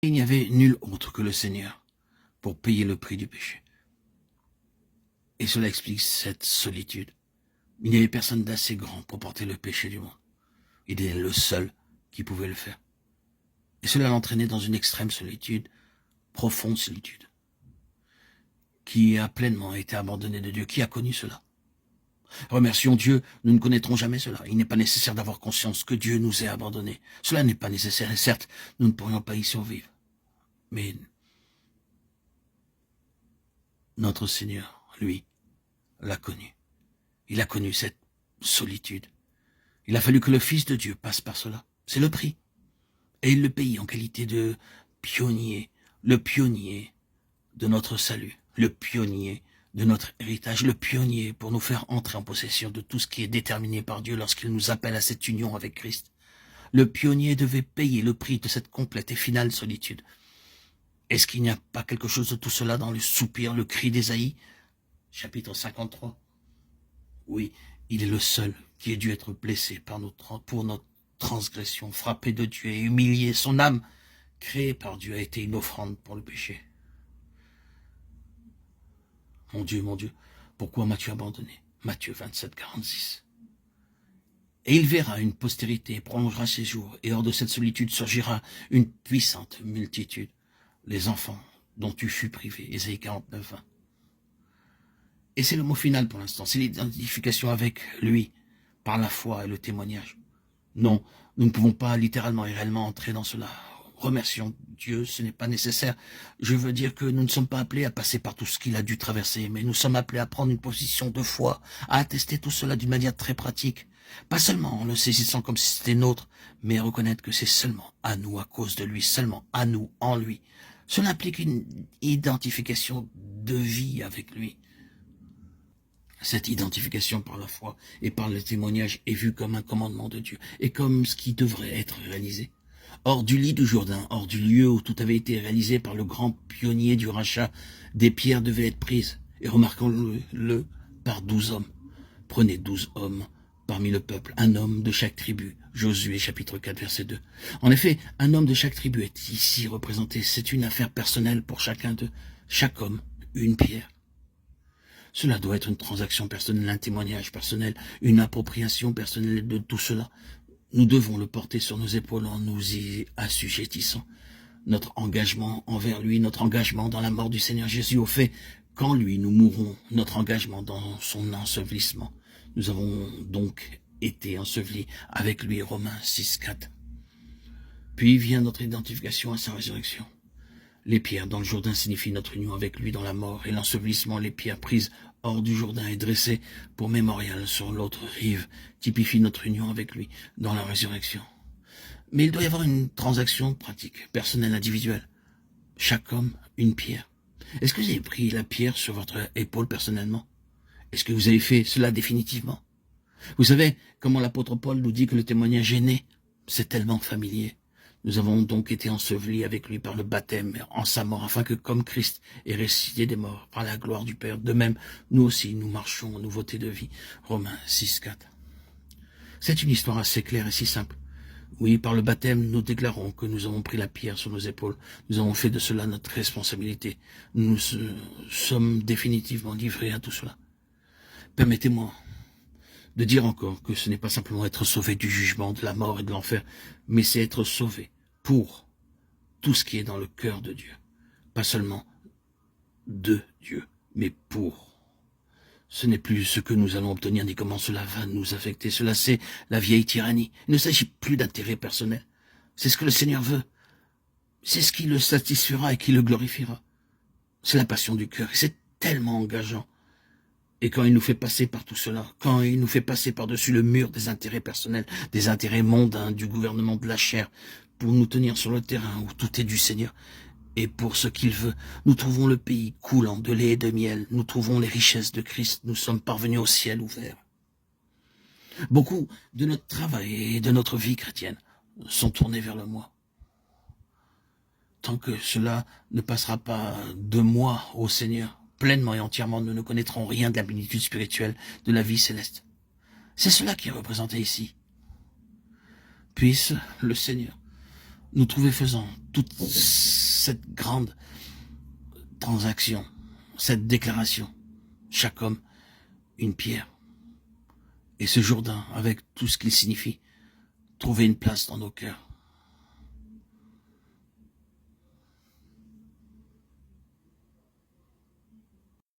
Il n'y avait nul autre que le Seigneur pour payer le prix du péché. Et cela explique cette solitude. Il n'y avait personne d'assez grand pour porter le péché du monde. Il est le seul qui pouvait le faire. Et cela l'entraînait dans une extrême solitude, profonde solitude, qui a pleinement été abandonné de Dieu. Qui a connu cela? Remercions Dieu, nous ne connaîtrons jamais cela. Il n'est pas nécessaire d'avoir conscience que Dieu nous ait abandonnés. Cela n'est pas nécessaire, et certes, nous ne pourrions pas y survivre. Mais notre Seigneur, lui, l'a connu. Il a connu cette solitude. Il a fallu que le Fils de Dieu passe par cela. C'est le prix. Et il le paye en qualité de pionnier, le pionnier de notre salut, le pionnier de notre héritage, le pionnier pour nous faire entrer en possession de tout ce qui est déterminé par Dieu lorsqu'il nous appelle à cette union avec Christ. Le pionnier devait payer le prix de cette complète et finale solitude. Est-ce qu'il n'y a pas quelque chose de tout cela dans le soupir, le cri d'Ésaïe, chapitre 53? Oui, il est le seul qui ait dû être blessé pour notre transgression, frappé de Dieu et humilié. Son âme, créée par Dieu, a été une offrande pour le péché. Mon Dieu, pourquoi m'as-tu abandonné? Matthieu 27, 46. Et il verra une postérité et prolongera ses jours, et hors de cette solitude surgira une puissante multitude, les enfants dont tu fus privé. Ésaïe 49, 20. Et c'est le mot final pour l'instant, c'est l'identification avec lui, par la foi et le témoignage. Non, nous ne pouvons pas littéralement et réellement entrer dans cela. Remercions Dieu, ce n'est pas nécessaire. Je veux dire que nous ne sommes pas appelés à passer par tout ce qu'il a dû traverser, mais nous sommes appelés à prendre une position de foi, à attester tout cela d'une manière très pratique. Pas seulement en le saisissant comme si c'était nôtre, mais à reconnaître que c'est seulement à nous, à cause de lui, seulement à nous, en lui. Cela implique une identification de vie avec lui. Cette identification par la foi et par le témoignage est vue comme un commandement de Dieu et comme ce qui devrait être réalisé. Hors du lit du Jourdain, hors du lieu où tout avait été réalisé par le grand pionnier du rachat, des pierres devaient être prises. Et remarquons-le par 12 hommes. Prenez 12 hommes parmi le peuple, un homme de chaque tribu. Josué chapitre 4 verset 2. En effet, un homme de chaque tribu est ici représenté. C'est une affaire personnelle pour chacun d'eux. Chaque homme, une pierre. Cela doit être une transaction personnelle, un témoignage personnel, une appropriation personnelle de tout cela. Nous devons le porter sur nos épaules en nous y assujettissant. Notre engagement envers lui, notre engagement dans la mort du Seigneur Jésus, au fait qu'en lui nous mourrons, notre engagement dans son ensevelissement. Nous avons donc été ensevelis avec lui, Romains 6, 4. Puis vient notre identification à sa résurrection. Les pierres dans le Jourdain signifient notre union avec lui dans la mort, et l'ensevelissement, les pierres prises hors du Jourdain et dressées pour mémorial sur l'autre rive, typifient notre union avec lui dans la résurrection. Mais il doit y avoir une transaction pratique, personnelle, individuelle. Chaque homme, une pierre. Est-ce que vous avez pris la pierre sur votre épaule personnellement? Est-ce que vous avez fait cela définitivement? Vous savez comment l'apôtre Paul nous dit que le témoignage est né? C'est tellement familier. Nous avons donc été ensevelis avec lui par le baptême en sa mort, afin que, comme Christ est ressuscité des morts par la gloire du Père, de même, nous aussi, nous marchons en nouveauté de vie. Romains 6, 4. C'est une histoire assez claire et si simple. Oui, par le baptême, nous déclarons que nous avons pris la pierre sur nos épaules. Nous avons fait de cela notre responsabilité. Nous sommes définitivement livrés à tout cela. Permettez-moi de dire encore que ce n'est pas simplement être sauvé du jugement, de la mort et de l'enfer, mais c'est être sauvé pour tout ce qui est dans le cœur de Dieu. Pas seulement de Dieu, mais pour. Ce n'est plus ce que nous allons obtenir ni comment cela va nous affecter. Cela, c'est la vieille tyrannie. Il ne s'agit plus d'intérêt personnel. C'est ce que le Seigneur veut. C'est ce qui le satisfera et qui le glorifiera. C'est la passion du cœur et c'est tellement engageant. Et quand il nous fait passer par tout cela, quand il nous fait passer par-dessus le mur des intérêts personnels, des intérêts mondains, du gouvernement de la chair, pour nous tenir sur le terrain où tout est du Seigneur, et pour ce qu'il veut, nous trouvons le pays coulant de lait et de miel, nous trouvons les richesses de Christ, nous sommes parvenus au ciel ouvert. Beaucoup de notre travail et de notre vie chrétienne sont tournés vers le moi. Tant que cela ne passera pas de moi au Seigneur, pleinement et entièrement, nous ne connaîtrons rien de la plénitude spirituelle de la vie céleste. C'est cela qui est représenté ici. Puisse le Seigneur nous trouver faisant toute cette grande transaction, cette déclaration, chaque homme une pierre. Et ce Jourdain, avec tout ce qu'il signifie, trouver une place dans nos cœurs.